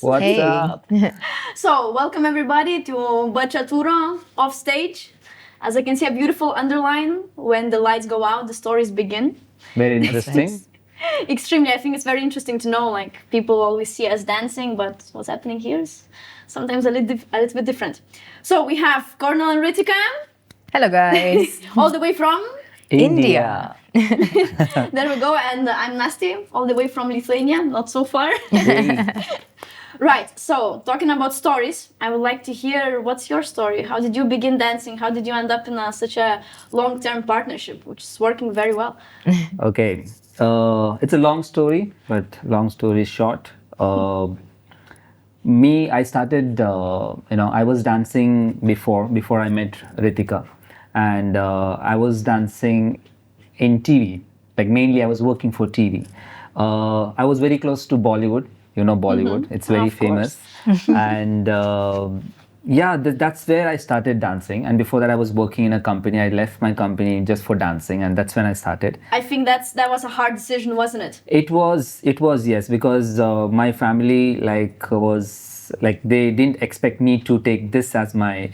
What's Hey. up? So, welcome everybody to Bachatura off stage. As I can see, a beautiful underline. When the lights go out, the stories begin. Very interesting. Extremely, I think it's very interesting to know. Like people always see us dancing, but what's happening here is sometimes a little bit different. So we have Cornel and Rithika, Hello, guys. all the way from. India. There we go, and I'm Nasti, all the way from Lithuania, not so far. Right, so talking about stories, I would like to hear what's your story? How did you begin dancing? How did you end up in such a long-term partnership, which is working very well? Okay. It's a long story, but long story short. I started, I was dancing before I met Rithika. And I was dancing in TV. Like mainly I was working for TV. I was very close to Bollywood. You know Bollywood. It's very famous. And that's where I started dancing. And before that I was working in a company. I left my company just for dancing, and that's when I started. I think that was a hard decision, wasn't it? It was, yes, because my family was like, they didn't expect me to take this as my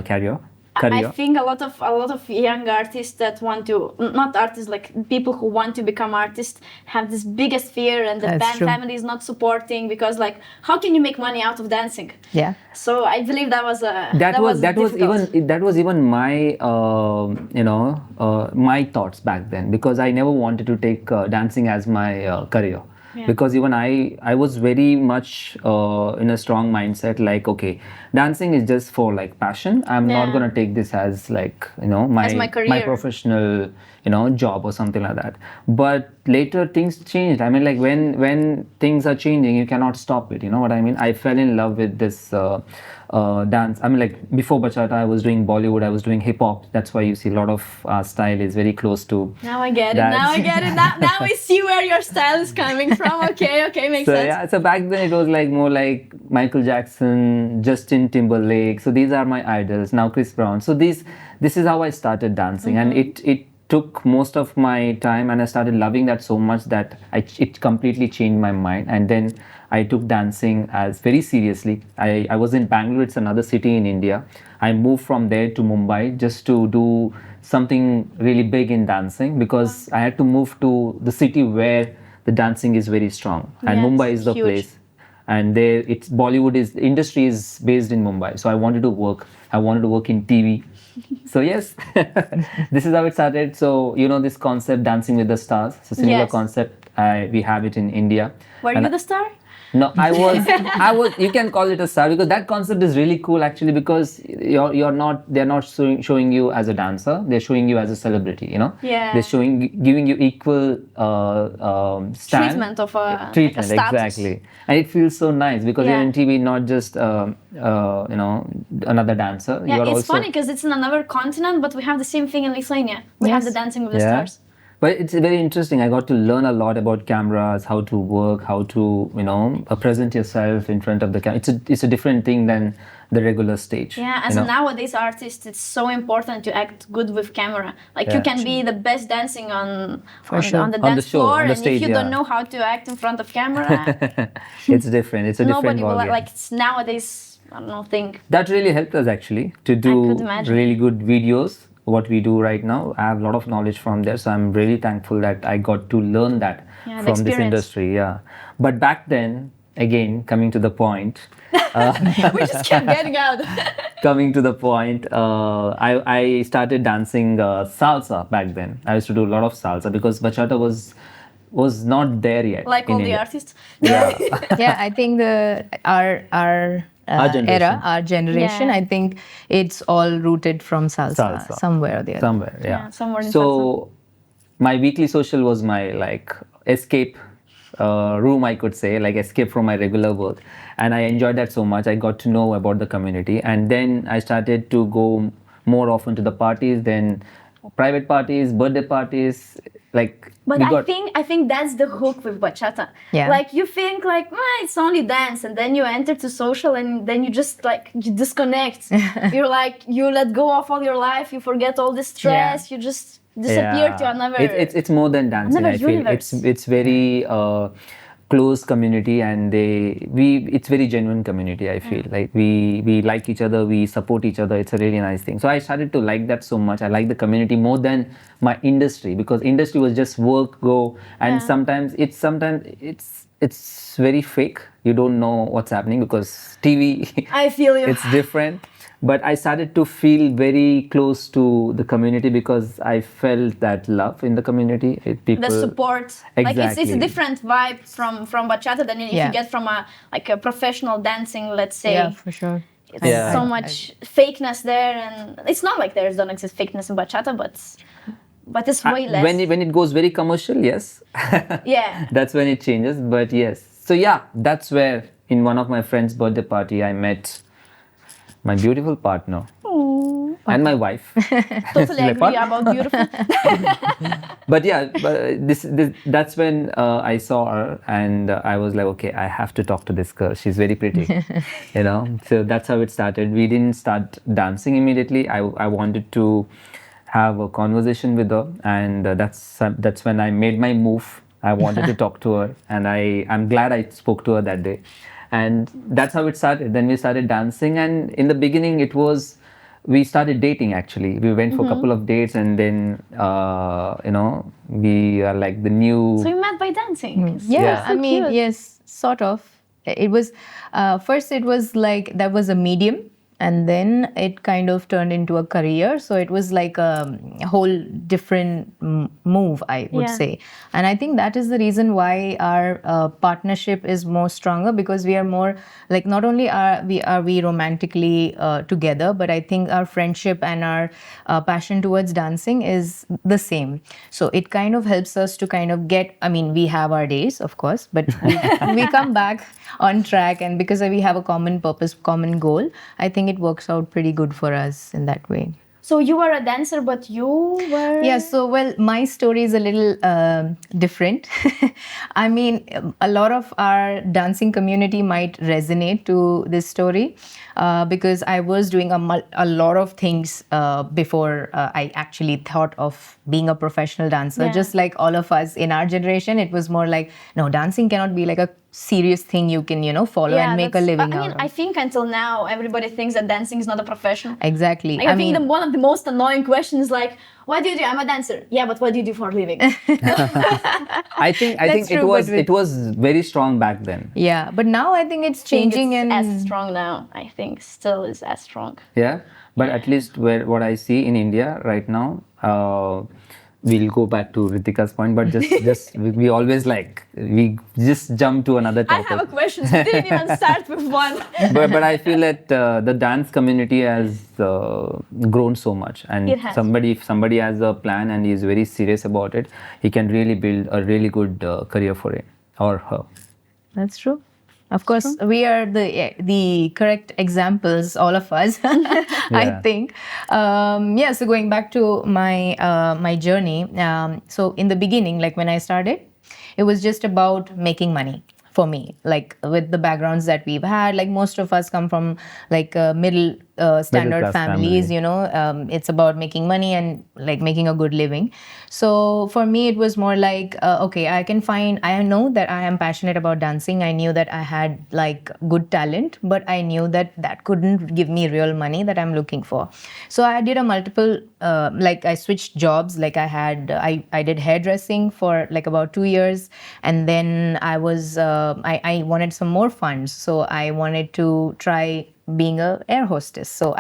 career. I think a lot of young artists that want to, not artists, like people who want to become artists, have this biggest fear, and the band family is not supporting, because like, how can you make money out of dancing? Yeah. So I believe that was even my my thoughts back then, because I never wanted to take dancing as my career. Yeah. Because even I was very much in a strong mindset, like, okay, dancing is just for like passion. I'm not gonna take this as like my professional job or something like that. But later things changed. I mean, like when things are changing, you cannot stop it. You know what I mean? I fell in love with this dance. I mean, like before bachata, I was doing Bollywood. I was doing hip hop. That's why you see a lot of style is very close to. Now I get it. Now I see where your style is coming from. Okay, makes sense. Yeah, so back then it was like more like Michael Jackson, Justin Timberlake. So these are my idols. Now Chris Brown. So this is how I started dancing, and it took most of my time, and I started loving that so much that it completely changed my mind. And then I took dancing as very seriously. I was in Bangalore. It's another city in India. I moved from there to Mumbai just to do something really big in dancing, because I had to move to the city where the dancing is very strong, and Mumbai is the place. And there, the industry is based in Mumbai. So I wanted to work in TV. So yes, this is how it started. So this concept, Dancing with the Stars, it's a similar concept. We have it in India. Were you the star? No, I was. You can call it a star, because that concept is really cool actually, because they're not showing you as a dancer. They're showing you as a celebrity. Yeah. They're giving you equal treatment of a treatment, like a exactly. And it feels so nice, because you're in TV, not just another dancer. Yeah, it's funny because it's in another continent, but we have the same thing in Lithuania. We have the Dancing with the Stars. But it's very interesting. I got to learn a lot about cameras, how to work, how to present yourself in front of the camera. It's a different thing than the regular stage. Yeah, as a nowadays artist, it's so important to act good with camera. Like you can be the best dancing on the dance floor, and stage, if you don't know how to act in front of camera, it's different. It's a different ballgame. Nobody will like. It's nowadays, I don't know, thing. That really helped us actually to do really good videos. What we do right now, I have a lot of knowledge from there, so I'm really thankful that I got to learn that from this industry. Yeah, but back then, again, coming to the point, we just kept getting out. Coming to the point, I started dancing salsa back then. I used to do a lot of salsa because bachata was not there yet. Like all India. The artists. Yeah. Yeah, I think our generation, I think it's all rooted from salsa. Somewhere or the other. Somewhere, yeah. Somewhere in so my weekly social was my like escape room, I could say, like escape from my regular work, and I enjoyed that so much. I got to know about the community, and then I started to go more often to the parties, then private parties, birthday parties, like. But I think that's the hook with bachata. Yeah. Like you think like it's only dance, and then you enter to social, and then you just like you disconnect. You're like you let go of all your life. You forget all the stress. You just disappear to another. It's more than dancing. I feel it's very close community, and it's very genuine community. I feel like we like each other, we support each other. It's a really nice thing. So I started to like that so much. I like the community more than my industry, because industry was just work, go, and sometimes it's very fake. You don't know what's happening because TV. I feel you. It's different. But I started to feel very close to the community because I felt that love in the community. The support. Like it's a Exactly. different vibe from bachata than if you get from a professional dancing, let's say. Yeah, for sure. It's Yeah. so much fakeness there, and it's not like there don't exist fakeness in bachata, but it's way less. When it goes very commercial, yes. Yeah. That's when it changes. But yes. So yeah, that's where in one of my friend's birthday party I met my beautiful partner and my wife. Totally My agree partner. about beautiful. But yeah, that's when I saw her, and I was like, okay, I have to talk to this girl. She's very pretty, you know. So that's how it started. We didn't start dancing immediately. I wanted to have a conversation with her, and that's when I made my move. I wanted to talk to her, and I'm glad I spoke to her that day. And that's how it started. Then we started dancing, and in the beginning we started dating. Actually, we went for a couple of dates, and then we are like the new. So you met by dancing. Yeah, So I mean, cute. yes, sort of. It was first. It was like that was a medium, and then it kind of turned into a career. So it was like a whole different move, I would Yeah. say. And I think that is the reason why our partnership is more stronger, because we are more like, not only are we romantically together, but I think our friendship and our passion towards dancing is the same. So it kind of helps us to kind of get, I mean, we have our days, of course, but we come back on track, and because we have a common purpose, common goal, I think it works out pretty good for us in that way. So you were a dancer, but you were. Yeah, so well, my story is a little different. I mean, a lot of our dancing community might resonate to this story because I was doing a lot of things before I actually thought of being a professional dancer. Yeah. Just like all of us in our generation, it was more like, no, dancing cannot be like a serious thing you can, follow and make a that's- living I out mean, of. I think until now, everybody thinks that dancing is not a profession. Exactly. Like, I think one of the most annoying questions is like, what do you do? I'm a dancer. Yeah, but what do you do for a living? I think That's it true, was but it was very strong back then. Yeah, but now I think it's changing it's and as strong now. I think still is as strong. Yeah, but at least what I see in India right now, we'll go back to Rithika's point, but just we always we just jump to another I topic. have a question. We didn't even start with one. but I feel that the dance community has grown so much, and It has. if somebody has a plan and is very serious about it, he can really build a really good career for it or her. that's true. Of course, we are the correct examples, all of us. I Yeah. think. So going back to my journey. So in the beginning, like when I started, it was just about making money for me. Like with the backgrounds that we've had, like most of us come from like middle standard class families. family. It's about making money and like making a good living. So for me, it was more like, okay, I know that I am passionate about dancing. I knew that I had like good talent, but I knew that couldn't give me real money that I'm looking for. So I did a multiple, I switched jobs. Like I did hairdressing for like about 2 years. And then I wanted some more funds. So I wanted to try being a air hostess. So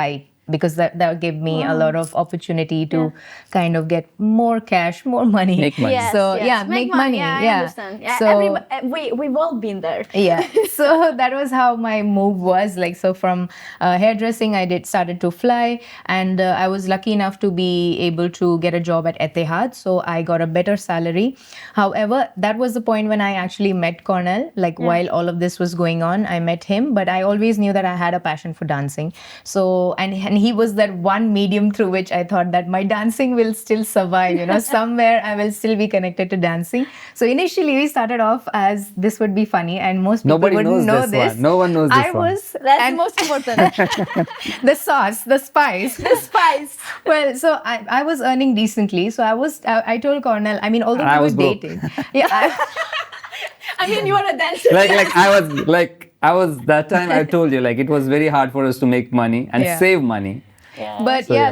because that gave me a lot of opportunity to kind of get more cash, more money. Make money. Yes, So yes. yeah, make money. Yeah, I understand. Yeah, So we've all been there. yeah, so that was how my move was. Like, so from hairdressing, I started to fly, and I was lucky enough to be able to get a job at Etihad. So I got a better salary. However, that was the point when I actually met Cornel. Like while all of this was going on, I met him, but I always knew that I had a passion for dancing. So and he was that one medium through which I thought that my dancing will still survive. Somewhere I will still be connected to dancing. So initially we started off as this would be funny, and most people Nobody wouldn't knows know this this. one. No one knows this I one. was That's and the most important. the sauce, the spice. The spice. Well, so I was earning decently. So I told Cornel, I mean, although And I we was were broke. dating. Yeah. I mean, you are a dancer. I was that time I told you like it was very hard for us to make money and Yeah. save money. But So, yeah,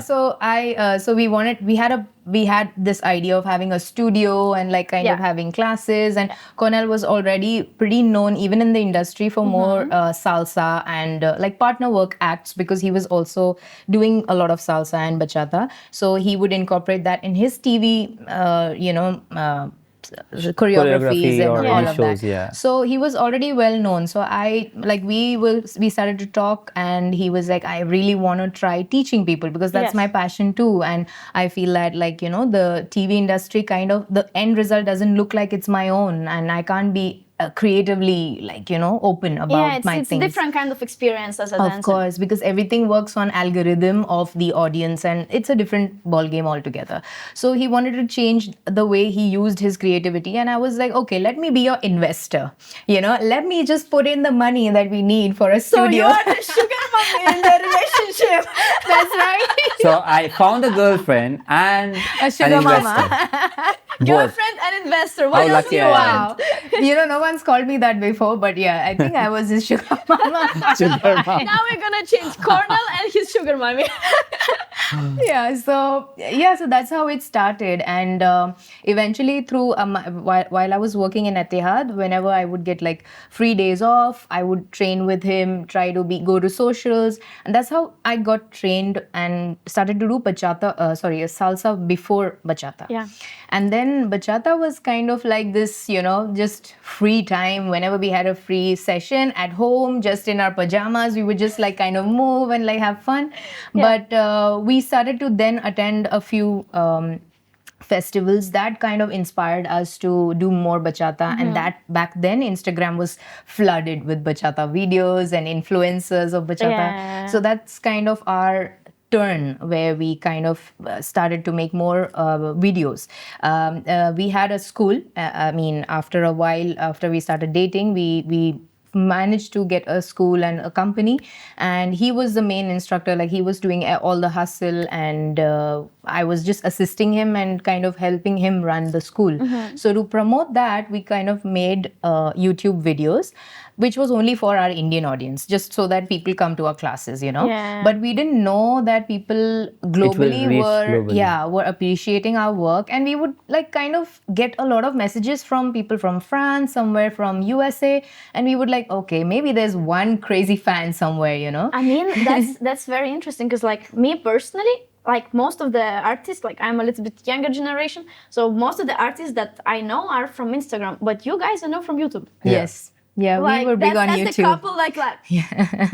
yeah. so we had this idea of having a studio and like kind of Yeah. having classes, and Cornel was already pretty known even in the industry for more salsa and like partner work acts, because he was also doing a lot of salsa and bachata. So he would incorporate that in his TV, choreographies and or all any of shows, that. yeah. So he was already well known. So we started to talk, and he was like, I really want to try teaching people because that's Yes. my passion too. And I feel that like, the TV industry kind of the end result doesn't look like it's my own, and I can't be creatively like, open about Yeah, my it's a things. different kind of experience as a dancer. Of course, because everything works on algorithm of the audience, and it's a different ball game altogether. So he wanted to change the way he used his creativity, and I was like, okay, let me be your investor. Let me just put in the money that we need for a So you studio. are the sugar mommy in the relationship. That's right. So I found a girlfriend and A sugar an mama. investor. Both. Girlfriend and investor. What How else lucky do you I am. want? Wow. No one's called me that before, but yeah, I think I was his sugar mama. Sugar mom. Now we're gonna change Cornel and his sugar mommy. So that's how it started, and eventually through while I was working in Etihad, whenever I would get like free days off, I would train with him, try to go to socials, and that's how I got trained and started to do salsa before bachata. Yeah. And then bachata was kind of like this, just free time. Whenever we had a free session at home, just in our pajamas, we would just like kind of move and like have fun. Yeah. But we started to then attend a few festivals that kind of inspired us to do more bachata. And that back then Instagram was flooded with bachata videos and influencers of bachata. Yeah. So that's kind of our turn where we kind of started to make more videos. We had a school. After a while, after we started dating, we managed to get a school and a company, and he was the main instructor. Like, he was doing all the hustle, and I was just assisting him and kind of helping him run the school. So to promote that, we kind of made YouTube videos, which was only for our Indian audience, just so that people come to our classes. Yeah. But we didn't know that people globally reach were globally. were appreciating our work, and we would like kind of get a lot of messages from people from France, somewhere from USA, and we would like, okay, maybe there's one crazy fan somewhere. I mean, that's very interesting, because like me personally, like most of the artists, like I'm a little bit younger generation, so most of the artists that I know are from Instagram, but you guys I know from YouTube. Yes. Yeah, Like, we were big on that's YouTube. the couple, like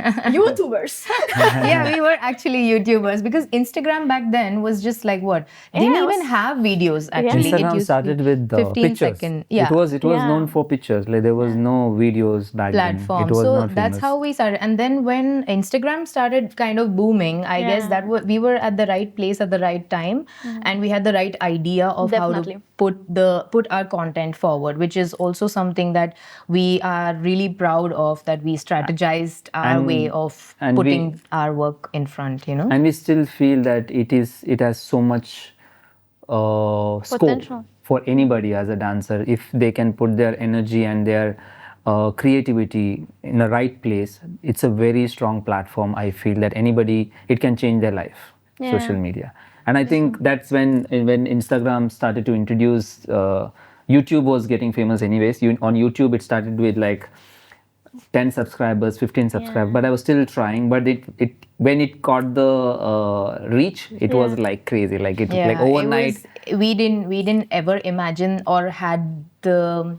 YouTubers. Yeah, we were actually YouTubers, because Instagram back then was just like what? Didn't Yeah, it even was- have videos actually. Instagram used to be started with the 15 pictures. second. Yeah. It was Yeah. known for pictures. Like there was no videos back Platform. then. It was So not that's famous. how we started. And then when Instagram started kind of booming, I guess Yeah. that we were at the right place at the right time, and we had the right idea of how Definitely. to put our content forward, which is also something that we are really proud of, that we strategized our And- way of and we- putting our work in front. And we still feel that it has so much scope Potential. for anybody as a dancer if they can put their energy and their creativity in the right place. It's a very strong platform. I feel that anybody, it can change their life. Yeah. Social media, and I think that's when Instagram started to introduce. YouTube was getting famous anyways. On YouTube, it started with like 10 subscribers, 15 subscribers, but I was still trying. But it when it caught the reach, it was like crazy. Like it like overnight. We didn't ever imagine or had the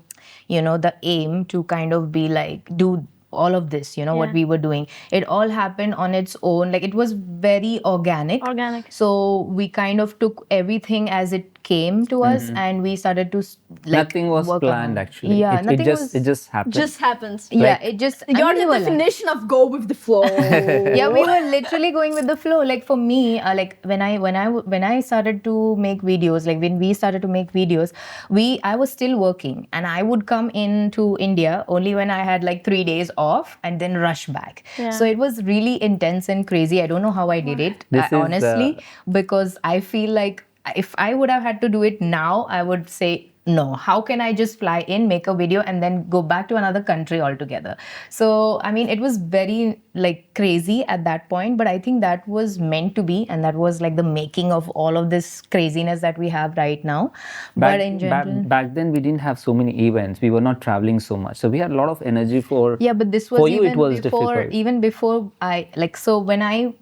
the aim to kind of be like do all of this, what we were doing. It all happened on its own. Like, it was very organic. So we kind of took everything as it came to us, and we started to like Nothing was work planned around. actually. Yeah, it nothing just was. it just happened. Just happens. Yeah, like- it just. You're we the were like- definition of go with the flow. yeah, we were literally going with the flow. Like, for me, like when I started to make videos, like when we started to make videos, I was still working, and I would come into India only when I had like 3 days off, and then rush back. Yeah. So it was really intense and crazy. I don't know how I did it, This is honestly, because I feel like if I would have had to do it now, I would say no, how can I just fly in, make a video, and then go back to another country altogether? So, I mean, it was very like crazy at that point, but I think that was meant to be, and that was like the making of all of this craziness that we have right now. But in general, Back then, we didn't have so many events. We were not traveling so much, so we had a lot of energy for. yeah, but this was for you. even It was before, difficult. even before I like. So when I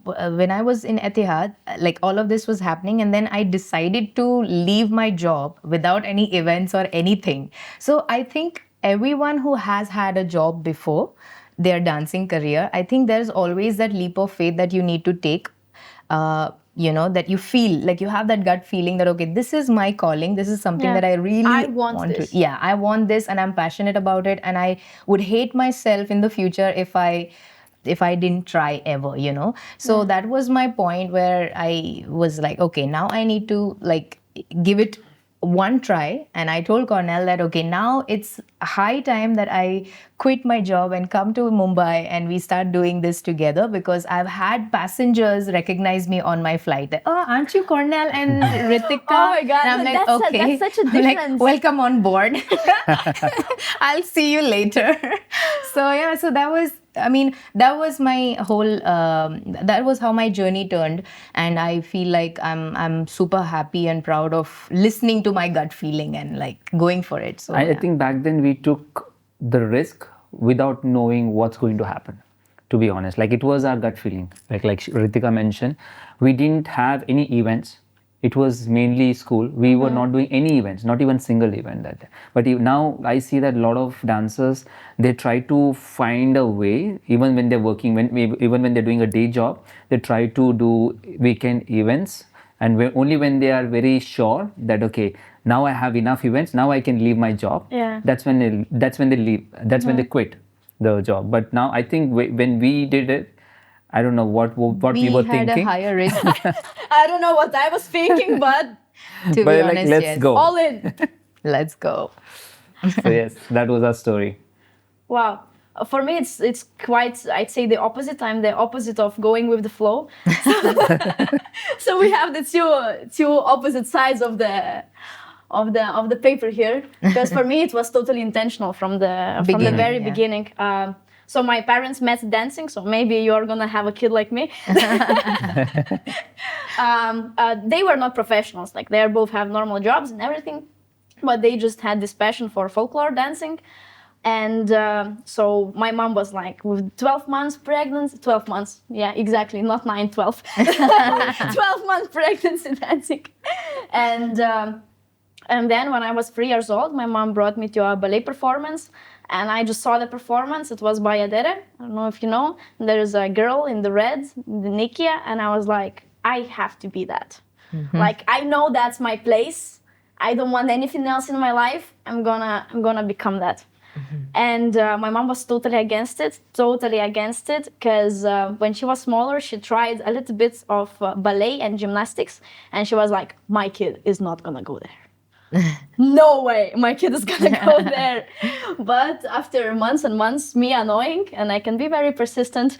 was in Etihad, like all of this was happening, and then I decided to leave my job without any events or anything. So I think everyone who has had a job before their dancing career, I think there's always that leap of faith that you need to take. That you feel like you have that gut feeling that, okay, this is my calling, this is something Yeah. that I really I want to, this. yeah, I want this and I'm passionate about it, and I would hate myself in the future if I didn't try ever. So that was my point where I was like, okay, now I need to like give it one try. And I told Cornel that, okay, now it's high time that I quit my job and come to Mumbai and we start doing this together, because I've had passengers recognize me on my flight. That, oh, aren't you Cornel and Rithika? Oh my God, And I'm like, that's okay. that's such a I'm like, difference. welcome on board. I'll see you later. So yeah, so that was, I mean, that was my whole. That was how my journey turned, and I feel like I'm super happy and proud of listening to my gut feeling and like going for it. So I yeah. think back then we took the risk without knowing what's going to happen. To be honest, like it was our gut feeling. Like Ritika mentioned, we didn't have any events. It was mainly school. We were not doing any events, not even single event that day. But now I see that a lot of dancers, they try to find a way, even when they're working, even when they're doing a day job, they try to do weekend events. And only when they are very sure that, okay, now I have enough events, now I can leave my job. Yeah. That's when they leave. That's when they quit the job. But now I think when we did it, I don't know what we were had thinking. a higher risk. I don't know what I was thinking, but To But be like, honest, let's yes. go. all in. Let's go. So yes, that was our story. Wow. For me, it's quite, I'd say, the opposite. I'm the opposite of going with the flow. So we have the two opposite sides of the paper here. Because for me, it was totally intentional from the very yeah. beginning. So my parents met dancing. So maybe you're gonna have a kid like me. They were not professionals. Like they both have normal jobs and everything, but they just had this passion for folklore dancing. And so my mom was like with 12 months pregnant, 12 months, yeah, exactly, not 9, 12. 12 months pregnancy dancing. And then when I was 3 years old, my mom brought me to a ballet performance, and I just saw the performance. It was by Adere. I don't know if you know. There's a girl in the red, the Nikia, and I was like, I have to be that. Like, I know that's my place. I don't want anything else in my life. I'm gonna become that. And my mom was totally against it, because when she was smaller, she tried a little bit of ballet and gymnastics, and she was like, my kid is not gonna go there. No way, my kid is gonna go there. But after months and months, me annoying, and I can be very persistent,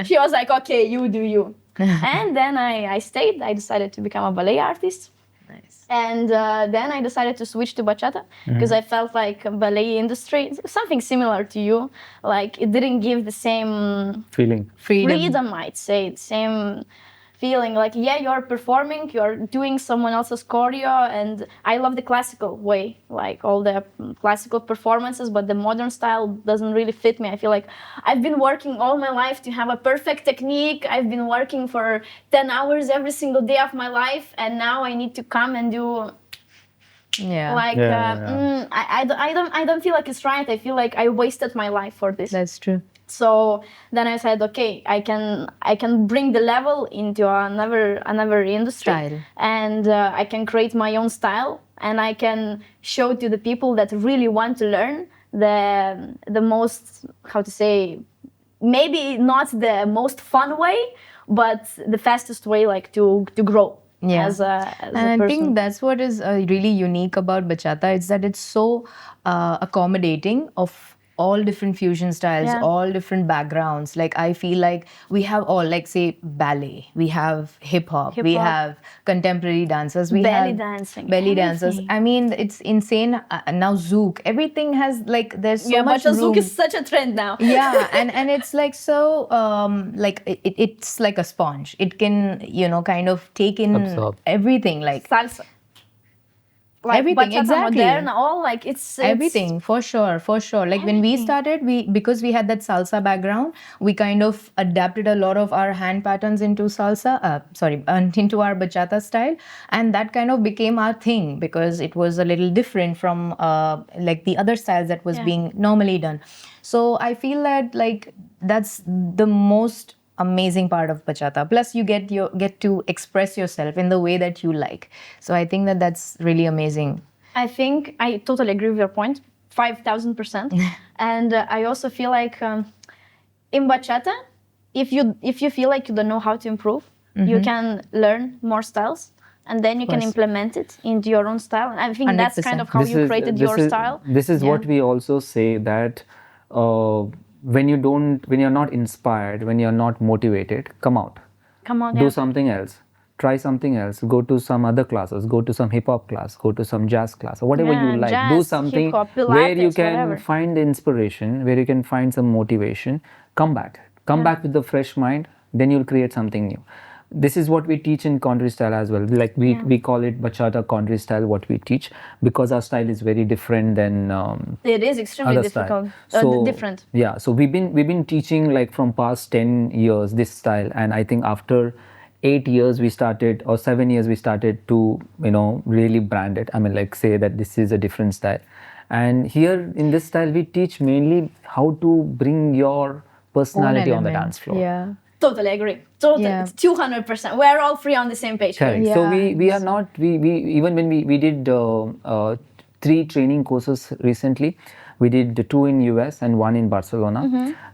she was like, okay, you do you. And then I stayed. I decided to become a ballet artist. Nice. And then I decided to switch to bachata, because I felt like ballet industry, something similar to you, like it didn't give the same freedom, I'd say, the same feeling. Like, yeah, you're performing, you're doing someone else's choreo, and I love the classical way, like all the classical performances, but the modern style doesn't really fit me. I feel like I've been working all my life to have a perfect technique. I've been working for 10 hours every single day of my life, and now I need to come and do Yeah. like I don't feel like it's right. I feel like I wasted my life for this. That's true. So then I said, okay, I can bring the level into another industry, Style. and I can create my own style, and I can show to the people that really want to learn the most, how to say, maybe not the most fun way, but the fastest way, like to grow. Yeah. As a And person. I think that's what is really unique about bachata. It's that it's so accommodating of all different fusion styles, Yeah. all different backgrounds. Like I feel like we have all, like say ballet, we have hip hop, we Hip-hop. have contemporary dancers, we Belly have dancing, belly dancers. everything. I mean, it's insane. Now Zouk, everything has like there's so much but room. Zouk is such a trend now. Yeah, and it's like so like it's like a sponge. It can kind of take in Absorb. everything, like Salsa. Like everything, bachata, exactly. modern, all like it's Everything, for sure, for sure. Like when we Everything. started, because we had that salsa background, we kind of adapted a lot of our hand patterns into into our bachata style, and that kind of became our thing because it was a little different from like the other styles that was Yeah. being normally done. So I feel that like that's the most amazing part of bachata. Plus you get to express yourself in the way that you like. So I think that that's really amazing. I think I totally agree with your point, 5,000%. And I also feel like in bachata, if you feel like you don't know how to improve, you can learn more styles, and then you can course. implement it into your own style. And I think that's 100%. kind of how you created your style. This is what we also say, that when you're not inspired, when you're not motivated, come out. Come on, Do yeah. something else. Try something else. Go to some other classes. Go to some hip hop class. Go to some jazz class, or whatever Yeah, you like. jazz, Do something hip-hop, where you Pilates, can whatever. find the inspiration, where you can find some motivation. Come back. Come back with a fresh mind. Then you'll create something new. This is what we teach in Conry style as well. Like we call it bachata Conry style. What we teach, because our style is very different than It is extremely other difficult, style. different. Yeah, so we've been teaching like from past 10 years this style, and I think after 8 years we started, or 7 years we started to really brand it. I mean, like say that this is a different style. And here in this style we teach mainly how to bring your personality on the element. dance floor. Yeah. Totally agree. Totally, Yeah. it's 200%. We're all three on the same page. here. Correct. So Yeah. we are not, we even when we did 3 training courses recently. We did 2 in US and 1 in Barcelona,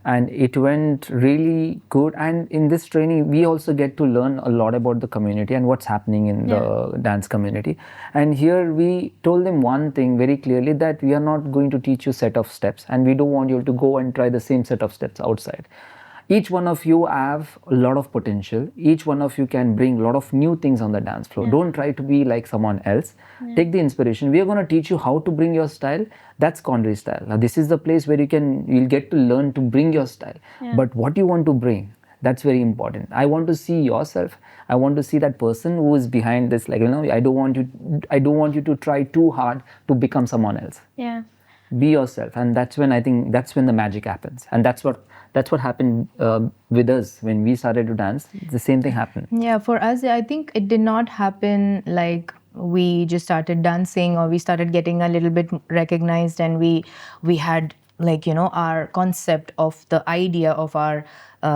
and it went really good. And in this training, we also get to learn a lot about the community and what's happening in the dance community. And here we told them one thing very clearly, that we are not going to teach you set of steps, and we don't want you to go and try the same set of steps outside. Each one of you have a lot of potential. Each one of you can bring a lot of new things on the dance floor. Don't try to be like someone else. Take the inspiration. We are going to teach you how to bring your style. That's Conry style. Now this is the place where you'll get to learn to bring your style. But what you want to bring, that's very important. I want to see yourself. I want to see that person who is behind this. Like, I don't want you to try too hard to become someone else. Yeah. Be yourself, and that's when the magic happens. And that's what happened with us when we started to dance. The same thing happened. Yeah, for us, I think it did not happen like we just started dancing or we started getting a little bit recognized, and we had like our concept of the idea of our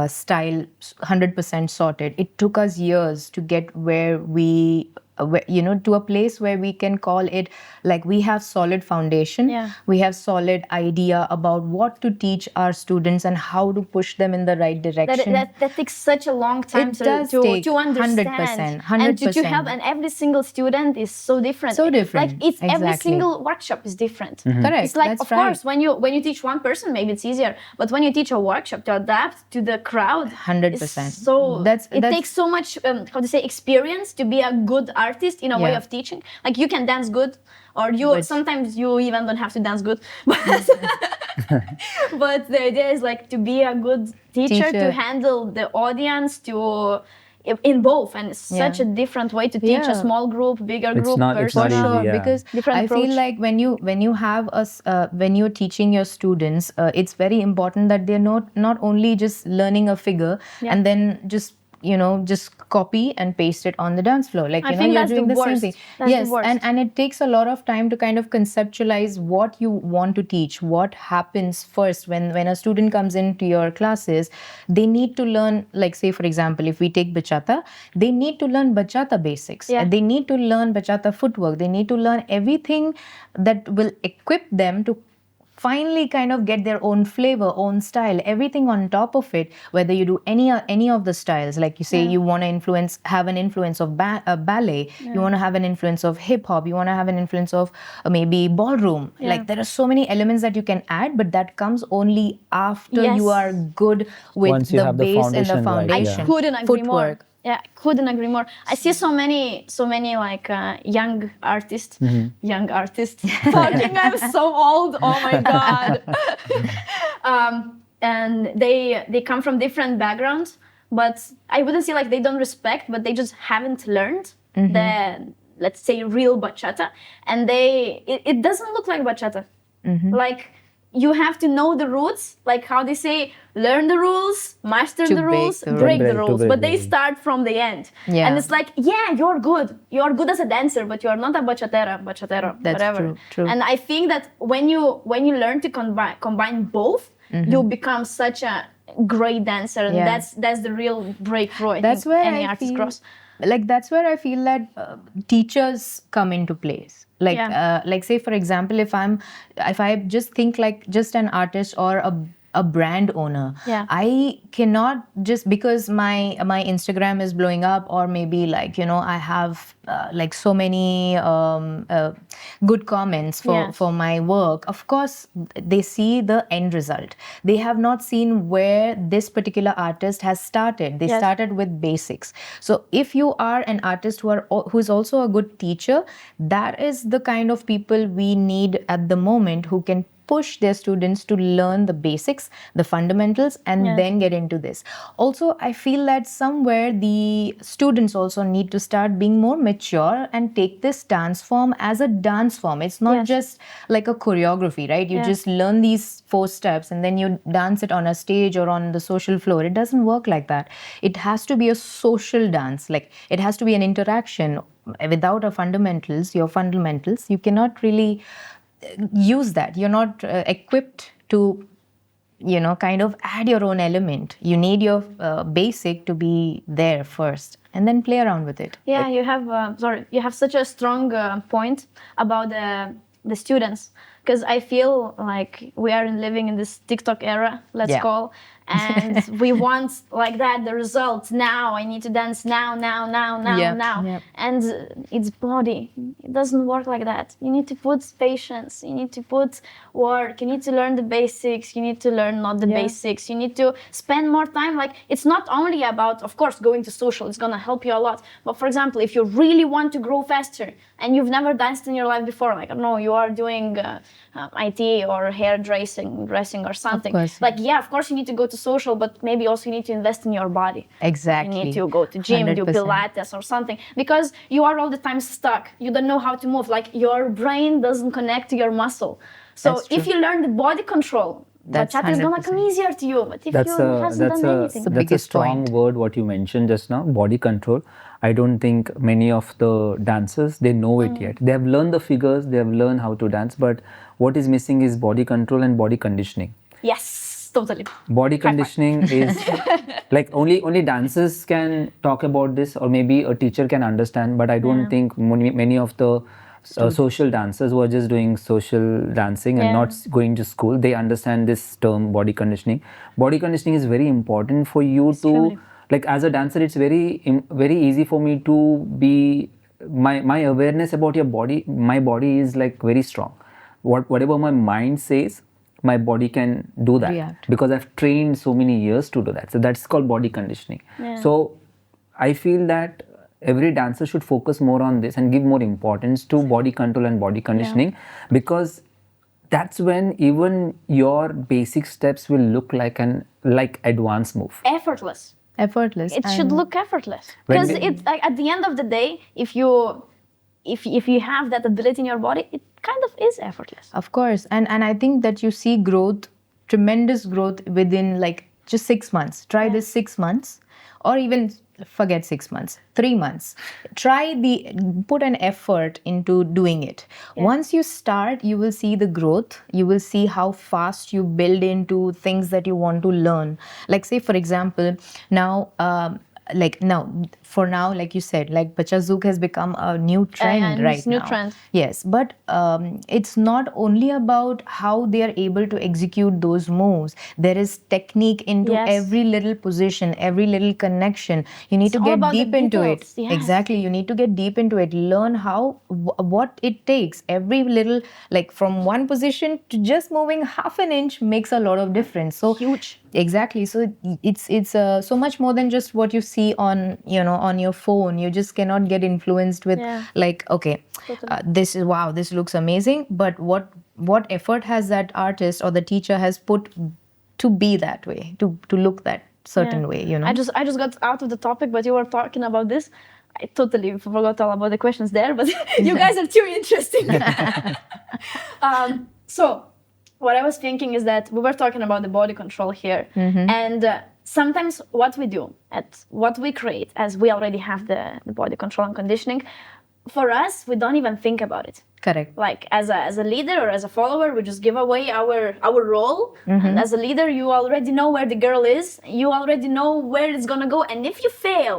style 100% sorted. It took us years to get where we to a place where we can call it like we have solid foundation. Yeah. We have solid idea about what to teach our students and how to push them in the right direction. That takes such a long time It does take to understand. 100%, And to 100%. have, and every single student is so different. So different, Like it's every exactly. single workshop is different. Correct, It's like, that's of right. course, when you teach one person, maybe it's easier. But when you teach a workshop to adapt to the crowd, 100%. So That's- it takes so much how to say experience to be a good artist in a way Yeah. of teaching. Like you can dance good, or sometimes you even don't have to dance good. But the idea is like to be a good teacher. To handle the audience, in both, and it's such a different way to teach a small group, bigger group, not For personal. easy, sure, yeah. because Different I approach. feel like when you have when you're teaching your students, it's very important that they're not only just learning a figure and then just just copy and paste it on the dance floor. Like I think you're that's doing the the same worst. thing. That's the Yes, worst. and it takes a lot of time to kind of conceptualize what you want to teach. What happens first when a student comes into your classes, they need to learn, like say for example, if we take bachata, they need to learn bachata basics. Yeah. They need to learn bachata footwork. They need to learn everything that will equip them to finally kind of get their own flavor, own style, everything on top of it. Whether you do any of the styles, like you say, you want to have an influence of ballet, you want to have an influence of hip hop, you want to have an influence of maybe ballroom. Like there are so many elements that you can add, but that comes only after you are good with Once you the have the base and the foundation right, foundation. yeah. Couldn't agree more. Footwork. Yeah, couldn't agree more. I see so many like young artists, young artists talking. I'm so old. Oh my god. And they come from different backgrounds, but I wouldn't say like they don't respect, but they just haven't learned the, let's say, real bachata, and it doesn't look like bachata. Like you have to know the roots, like how they say, learn the rules, master To the break rules, the break the rules. rules. To break But the they rules. start from the end. Yeah. And it's like, yeah, you're good as a dancer, but you're not a bachatero, That's whatever. true. And I think that when you learn to combine both, you become such a great dancer, and Yeah. that's the real breakthrough. I That's think where any I artist feel cross. like that's where I feel that teachers come into place. Like like say for example, if I just think like just an artist or a brand owner, Yeah. I cannot just because my Instagram is blowing up, or maybe like I have like so many good comments for my work. Of course, they see the end result. They have not seen where this particular artist has started. They started with basics. So if you are an artist who's also a good teacher, that is the kind of people we need at the moment, who can push their students to learn the basics, the fundamentals, and then get into this. Also, I feel that somewhere the students also need to start being more mature and take this dance form as a dance form. It's not just like a choreography, right? You just learn these 4 steps and then you dance it on a stage or on the social floor. It doesn't work like that. It has to be a social dance. Like it has to be an interaction. Without your fundamentals, you cannot really use that. You're not equipped to kind of add your own element. You need your basic to be there first, and then play around with it. Yeah, you have you have such a strong point about the students, because I feel like we are living in this TikTok era, let's call, and we want like that the results now. I need to dance now, and it's body. It doesn't work like that. You need to put patience. You need to put work. You need to learn the basics. You need to learn not the basics. You need to spend more time. Like it's not only about, of course, going to social. It's gonna help you a lot. But for example, if you really want to grow faster and you've never danced in your life before, like I don't know, you are doing IT or hair dressing or something. Like of course you need to go to social, but maybe also you need to invest in your body. Exactly. You need to go to gym, 100%. do Pilates or something, because you are all the time stuck. You don't know how to move. Like your brain doesn't connect to your muscle. So if you learn the body control, bachata is gonna come easier to you. But if you hasn't done anything, that's a strong word what you mentioned just now, body control. I don't think many of the dancers, they know it yet. They have learned the figures, they have learned how to dance, but what is missing is body control and body conditioning. yes, totally. Body conditioning is like only dancers can talk about this, or maybe a teacher can understand, but I don't think many of the social dancers who are just doing social dancing and not going to school, they understand this term body conditioning. Body conditioning is very important for you to, like as a dancer, it's very easy for me to be, my awareness about your body, my body is like very strong. Whatever my mind says, my body can do that. React. Because I've trained so many years to do that. So that's called body conditioning. So I feel that every dancer should focus more on this and give more importance to body control and body conditioning, because that's when even your basic steps will look like an advanced move. Effortless. It should And look effortless, because it's like at the end of the day, if you have that ability in your body, it kind of is effortless. of course, and I think that you see growth, tremendous growth within like just 6 months. Try this 6 months, or even forget 6 months, 3 months. Put an effort into doing it. Once you start, you will see the growth. You will see how fast you build into things that you want to learn. Like say for example, now like now, for now, like you said, like Bachazook has become a new trend and right it's new now. trend. Yes, but it's not only about how they are able to execute those moves. There is technique into Yes. every little position, every little connection. You need It's to all get about the deep into it. details, yes. Exactly. You need to get deep into it. Learn how what it takes. Every little, like from one position to just moving half an inch makes a lot of difference. So Huge. exactly. So it's so much more than just what you see on on your phone. You just cannot get influenced with Yeah. like, okay, this is wow, this looks amazing, but what effort has that artist or the teacher has put to be that way, to look that certain Yeah. way, you know? I just got out of the topic, but you were talking about this. I totally forgot all about the questions there, but you guys are too interesting. So, what I was thinking is that we were talking about the body control here, and sometimes what we do, at what we create, as we already have the body control and conditioning, for us, we don't even think about it. Correct. Like as a leader or as a follower, we just give away our role. And as a leader, you already know where the girl is. You already know where it's gonna go. And if you fail,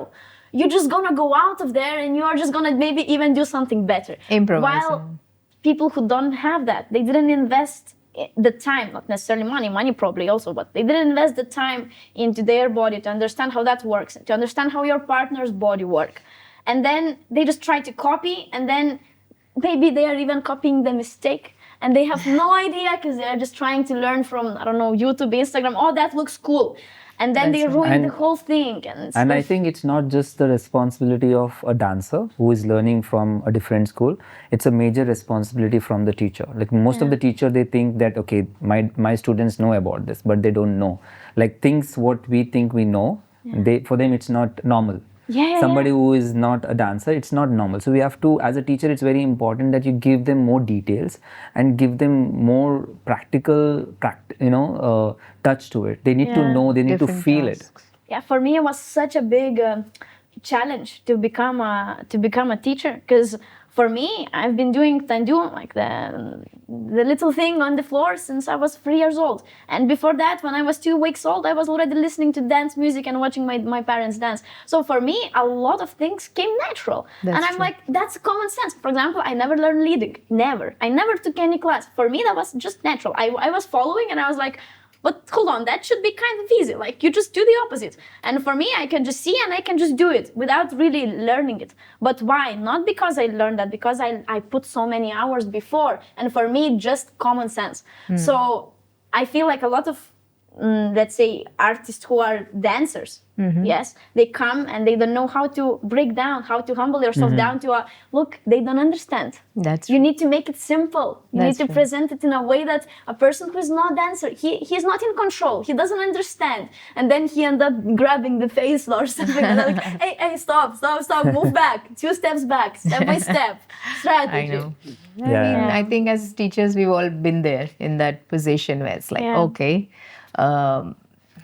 you're just gonna go out of there and you are just gonna maybe even do something better. Improvise. While people who don't have that, they didn't invest the time, not necessarily money probably also, but they didn't invest the time into their body to understand how that works, to understand how your partner's body work. And then they just try to copy, and then maybe they are even copying the mistake, and they have no idea because they are just trying to learn from, I don't know, YouTube, Instagram. Oh, that looks cool. And then they ruin the whole thing. And I think it's not just the responsibility of a dancer who is learning from a different school. It's a major responsibility from the teacher. Like most of the teacher, they think that, okay, my students know about this, but they don't know. Like things what we think we know, for them it's not normal. Somebody who is not a dancer, it's not normal. So we have to, as a teacher, it's very important that you give them more details and give them more practical, touch to it. They need to know, they need to feel it. Yeah, for me it was such a big challenge to become a teacher, because for me, I've been doing tandu, like the little thing on the floor, since I was 3 years old. And before that, when I was 2 weeks old, I was already listening to dance music and watching my parents dance. So for me, a lot of things came natural. And I'm like, that's common sense. For example, I never learned leading. Never. I never took any class. For me, that was just natural. I was following and I was like, but hold on, that should be kind of easy. Like, you just do the opposite. And for me, I can just see and I can just do it without really learning it. But why? Not because I learned that, because I put so many hours before. And for me, just common sense. So I feel like a lot of, let's say, artists who are dancers, yes, they come and they don't know how to break down, how to humble yourself down to a, look, they don't understand. You need to make it simple. You need to present it in a way that a person who is not a dancer, he's not in control. He doesn't understand. And then he ends up grabbing the face or something like, hey, stop, move back, 2 steps back, step by step, strategy. I know. I mean, I think as teachers, we've all been there in that position where it's like, okay,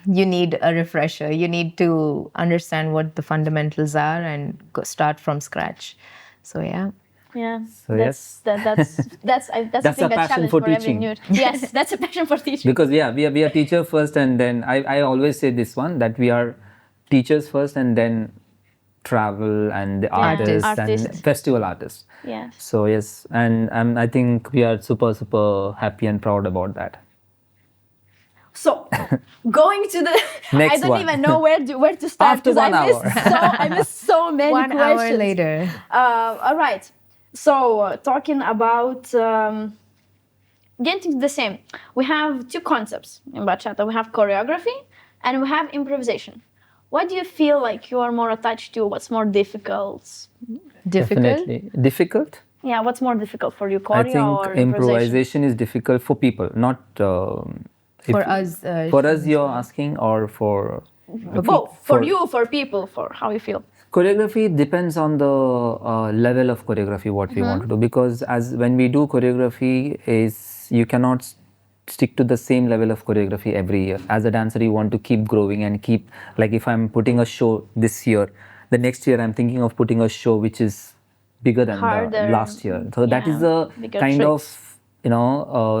you need a refresher. You need to understand what the fundamentals are and start from scratch. So yeah. Yeah, so that's I think a passion for teaching. Yes, that's a passion for teaching. Because we are teacher first, and then I always say this one, that we are teachers first and then travel and the artists and festival artists. Yes. So yes, and I think we are super happy and proud about that. So, going to the Next I don't one. even know where to start, After 1 hour. I missed so many 1 questions. hour later. All right. So, talking about getting to the same. We have 2 concepts in bachata. We have choreography and we have improvisation. What do you feel like you are more attached to? What's more difficult? Definitely difficult. Yeah, what's more difficult for you, I choreo think or improvisation? improvisation is difficult for people, not For us. For us, you're asking, or for both. For you, for people, for how you feel. Choreography depends on the level of choreography what we want to do, because as when we do choreography, is you cannot stick to the same level of choreography every year. As a dancer, you want to keep growing and keep, like if I'm putting a show this year, the next year I'm thinking of putting a show which is bigger than the last year. So that is a kind of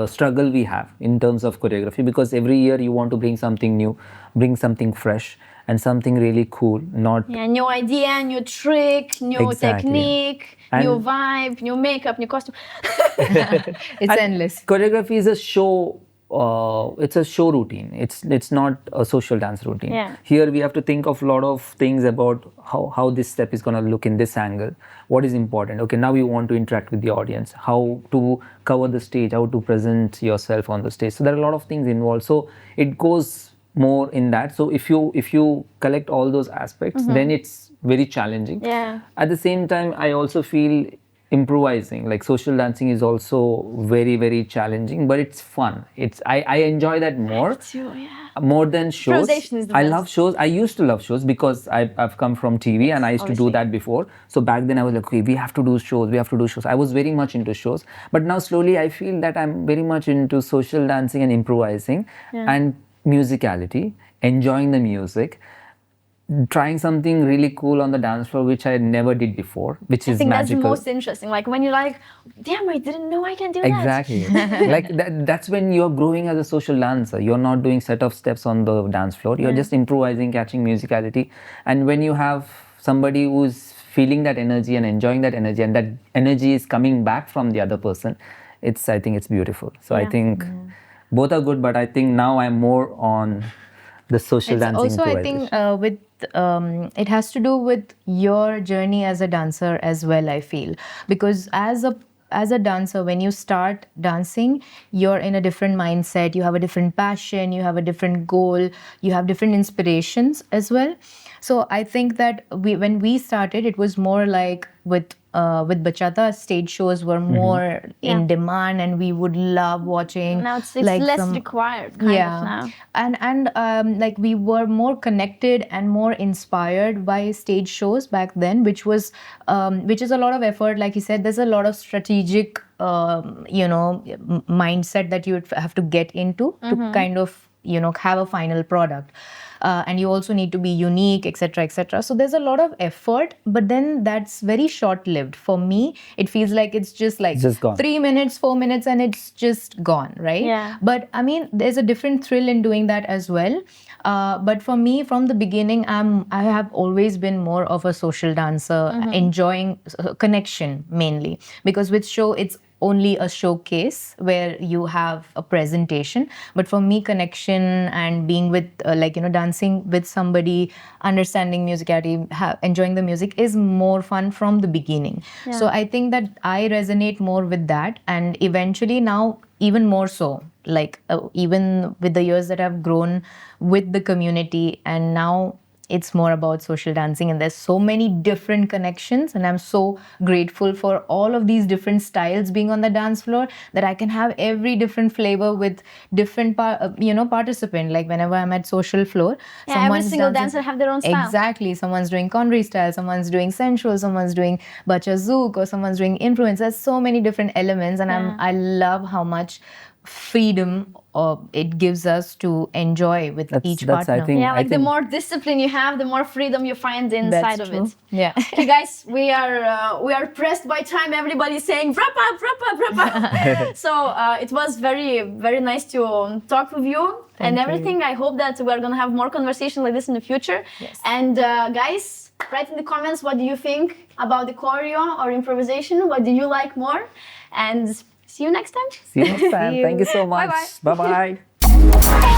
struggle we have in terms of choreography, because every year you want to bring something new, bring something fresh, and something really cool, not Yeah, new idea, new trick, new Exactly. technique, And- new vibe, new makeup, new costume. It's endless. choreography is a show. It's a show routine. It's not a social dance routine. Yeah. Here we have to think of a lot of things about how this step is gonna look in this angle. What is important? Okay, now you want to interact with the audience. How to cover the stage? How to present yourself on the stage? So there are a lot of things involved. So it goes more in that. So if you collect all those aspects, then it's very challenging. Yeah. At the same time, I also feel improvising, like social dancing, is also very, very challenging, but it's fun. I enjoy that more. Too, yeah. More than shows. Improvisation is the I best. love shows. I used to love shows because I've come from TV and I used to do obviously. that before. So back then I was like, okay, we have to do shows. We have to do shows. I was very much into shows. But now slowly I feel that I'm very much into social dancing and improvising and musicality, enjoying the music, trying something really cool on the dance floor, which I never did before, which I is think magical. that's the most interesting. Like when you're like, damn, I didn't know I can do that. Exactly. Like that's when you're growing as a social dancer. You're not doing set of steps on the dance floor. You're just improvising, catching musicality. And when you have somebody who's feeling that energy and enjoying that energy, and that energy is coming back from the other person, I think it's beautiful. So I think both are good, but I think now I'm more on the social It's dancing also, I improvisation. think, with it has to do with your journey as a dancer as well, I feel, because as a dancer, when you start dancing, you're in a different mindset, you have a different passion, you have a different goal, you have different inspirations as well. So I think that when we started, it was more like with bachata, stage shows were more in demand, and we would love watching. Now it's like less some- required kind of now. and like we were more connected and more inspired by stage shows back then, which is a lot of effort. Like you said, there's a lot of strategic mindset that you would have to get into to kind of have a final product. And you also need to be unique, etc., etc. So there's a lot of effort, but then that's very short-lived. For me, it feels like it's just like Just gone. 3 minutes, 4 minutes, and it's just gone, right? Yeah. But I mean, there's a different thrill in doing that as well. But for me, from the beginning, I have always been more of a social dancer, enjoying connection mainly, because with show it's only a showcase where you have a presentation. But for me, connection and being with dancing with somebody, understanding musicality, enjoying the music is more fun from the beginning. So I think that I resonate more with that, and eventually now even more so, like even with the years that I've grown with the community, and now it's more about social dancing, and there's so many different connections, and I'm so grateful for all of these different styles being on the dance floor, that I can have every different flavor with different participant. Like whenever I'm at social floor, Yeah, every someone's single dancing- dancer have their own style. Exactly. Someone's doing Conry style, someone's doing sensual, someone's doing bacha zouk, or someone's doing influence. There's so many different elements, and I love how much freedom it gives us to enjoy with each That's, partner. I think, Yeah, I like the think more discipline you have, the more freedom you find inside That's of true. it. Yeah. Okay, guys, we are pressed by time. Everybody's saying wrap up, wrap up, wrap up. So it was very, very nice to talk with you and you. everything. I hope that we're gonna have more conversation like this in the future. Yes. And guys, write in the comments what do you think about the choreo or improvisation. What do you like more? And see you next time. see you next time. you. Thank you so much. Bye-bye. Bye-bye.